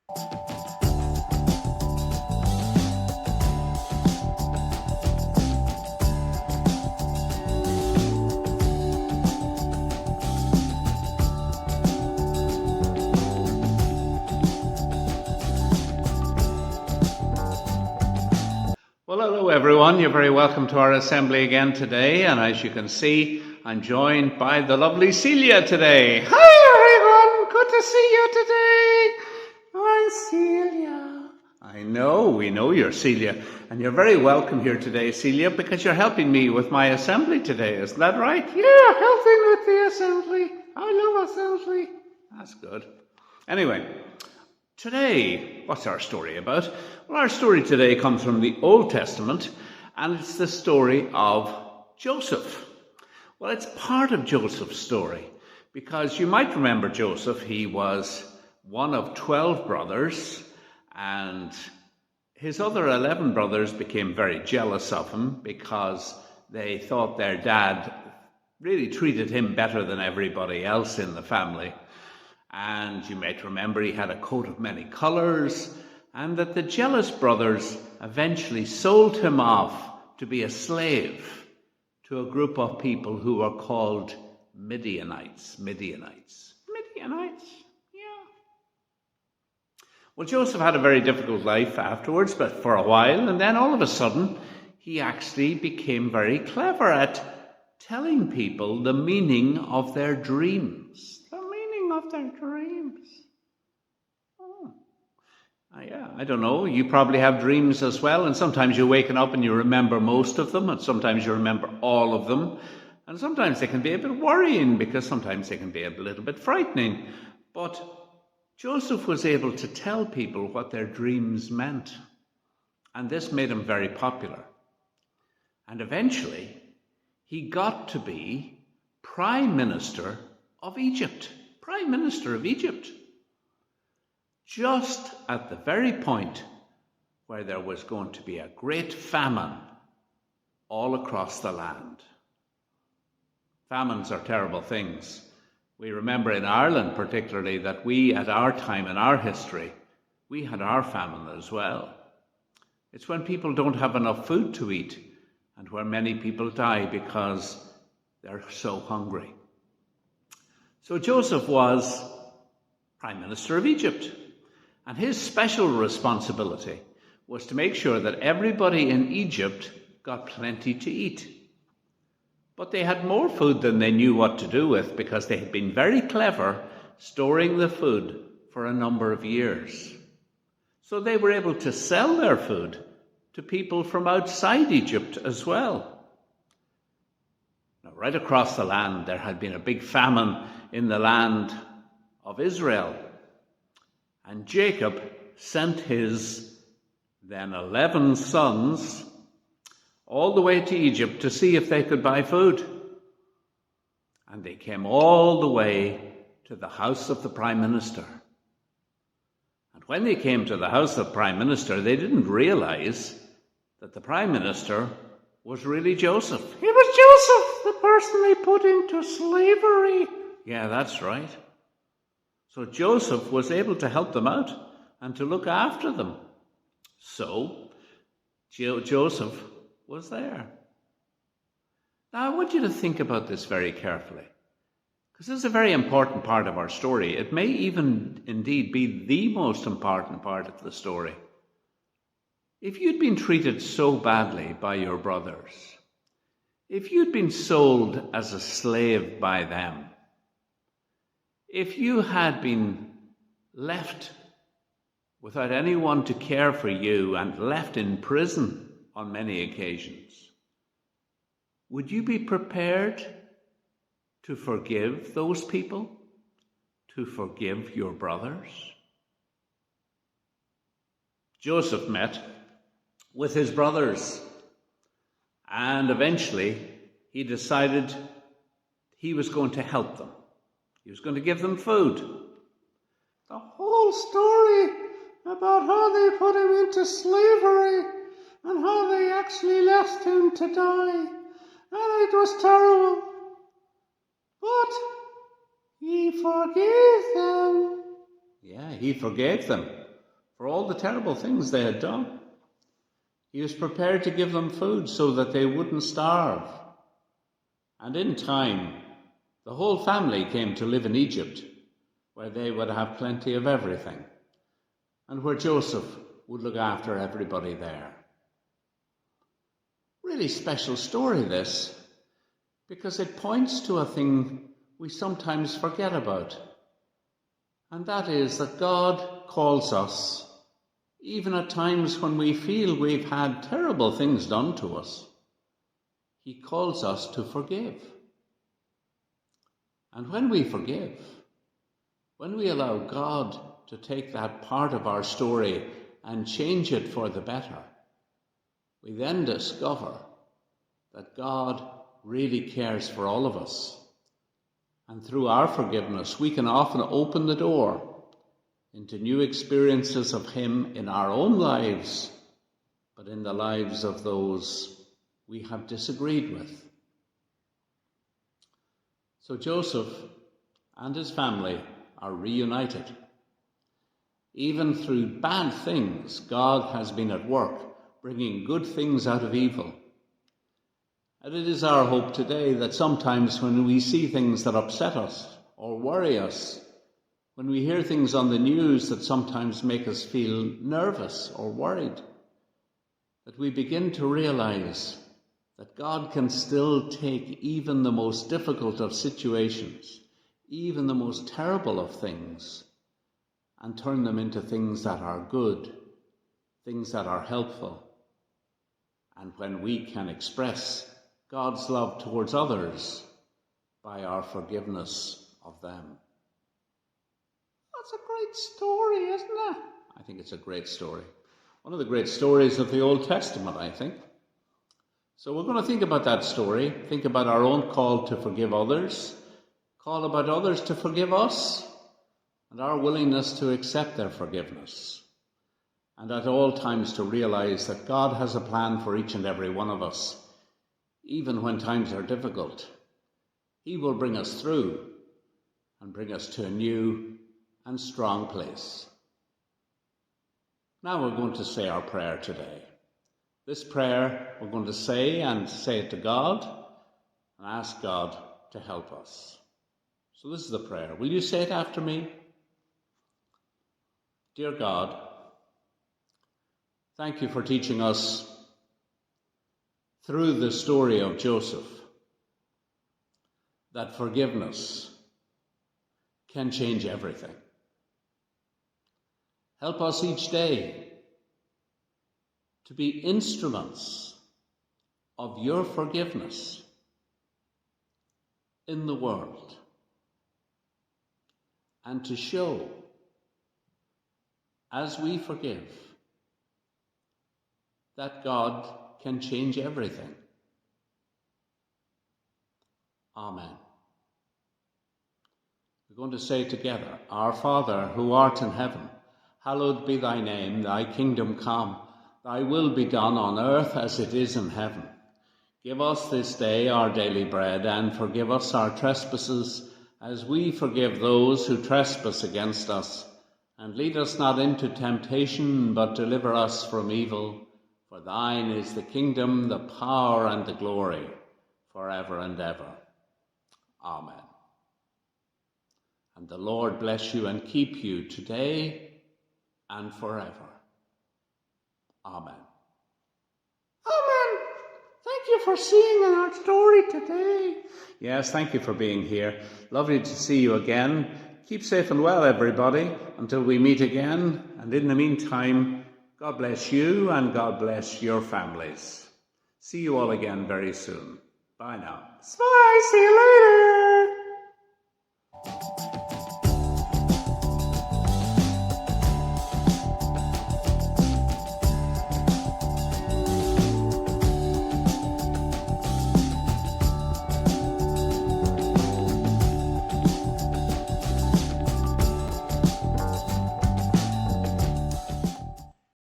Well, hello everyone. You're very welcome to our assembly again today. And as you can see, I'm joined by the lovely Celia today. Hi everyone. Good to see you today. I'm Celia. I know, we know you're Celia. And you're very welcome here today, Celia, because you're helping me with my assembly today. Isn't that right? Yeah, helping with the assembly. I love assembly. That's good. Anyway, today, what's our story about? Well, our story today comes from the Old Testament, and it's the story of Joseph. Well, it's part of Joseph's story, because you might remember Joseph. He was one of 12 brothers, and his other 11 brothers became very jealous of him because they thought their dad really treated him better than everybody else in the family. And you might remember he had a coat of many colors, and that the jealous brothers eventually sold him off to be a slave to a group of people who were called Midianites. Midianites, yeah. Well, Joseph had a very difficult life afterwards, but for a while, and then all of a sudden, he actually became very clever at telling people the meaning of their dreams. Of their dreams. Yeah, I don't know. You probably have dreams as well, and sometimes you're waking up and you remember most of them, and sometimes you remember all of them, and sometimes they can be a bit worrying because sometimes they can be a little bit frightening. But Joseph was able to tell people what their dreams meant, and this made him very popular. And eventually, he got to be Prime Minister of Egypt. Prime Minister of Egypt, just at the very point where there was going to be a great famine all across the land. Famines are terrible things. We remember in Ireland particularly that we, at our time in our history, we had our famine as well. It's when people don't have enough food to eat and where many people die because they're so hungry. So Joseph was Prime Minister of Egypt, and his special responsibility was to make sure that everybody in Egypt got plenty to eat. But they had more food than they knew what to do with because they had been very clever storing the food for a number of years. So they were able to sell their food to people from outside Egypt as well. Now, right across the land, there had been a big famine in the land of Israel. And Jacob sent his then 11 sons all the way to Egypt to see if they could buy food. And they came all the way to the house of the Prime Minister. And when they came to the house of the Prime Minister, they didn't realize that the Prime Minister was really Joseph. It was Joseph, the person they put into slavery. Yeah, that's right. So Joseph was able to help them out and to look after them. So Joseph was there. Now I want you to think about this very carefully, because this is a very important part of our story. It may even indeed be the most important part of the story. If you'd been treated so badly by your brothers, if you'd been sold as a slave by them, if you had been left without anyone to care for you and left in prison on many occasions, would you be prepared to forgive those people, to forgive your brothers? Joseph met with his brothers, and eventually he decided he was going to help them. He was going to give them food. The whole story about how they put him into slavery and how they actually left him to die. And it was terrible. But he forgave them. Yeah, he forgave them. for all the terrible things they had done. He was prepared to give them food so that they wouldn't starve. And in time, the whole family came to live in Egypt, where they would have plenty of everything, and where Joseph would look after everybody there. Really special story, this, because it points to a thing we sometimes forget about, and that is that God calls us, even at times when we feel we've had terrible things done to us. He calls us to forgive. And when we forgive, when we allow God to take that part of our story and change it for the better, we then discover that God really cares for all of us. And through our forgiveness, we can often open the door into new experiences of Him in our own lives, but in the lives of those we have disagreed with. So Joseph and his family are reunited. Even through bad things, God has been at work, bringing good things out of evil. And it is our hope today that sometimes when we see things that upset us or worry us, when we hear things on the news that sometimes make us feel nervous or worried, that we begin to realize that God can still take even the most difficult of situations, even the most terrible of things, and turn them into things that are good, things that are helpful. And when we can express God's love towards others by our forgiveness of them. That's a great story, isn't it? I think it's a great story. One of the great stories of the Old Testament, I think. So we're going to think about that story, think about our own call to forgive others, call about others to forgive us, and our willingness to accept their forgiveness. And at all times to realize that God has a plan for each and every one of us. Even when times are difficult, He will bring us through and bring us to a new and strong place. Now we're going to say our prayer today. This prayer we're going to say it to God and ask God to help us. So this is the prayer. Will you say it after me? Dear God, thank you for teaching us through the story of Joseph that forgiveness can change everything. Help us each day to be instruments of your forgiveness in the world and to show, as we forgive, that God can change everything. Amen. We're going to say together, Our Father, who art in heaven, hallowed be thy name, thy kingdom come, thy will be done on earth as it is in heaven. Give us this day our daily bread, and forgive us our trespasses, as we forgive those who trespass against us. And lead us not into temptation, but deliver us from evil. For thine is the kingdom, the power, and the glory, forever and ever. Amen. And the Lord bless you and keep you today and forever. Amen. Amen. Thank you for seeing our story today. Yes, thank you for being here. Lovely to see you again. Keep safe and well, everybody, until we meet again. And in the meantime, God bless you and God bless your families. See you all again very soon. Bye now. Bye. See you later.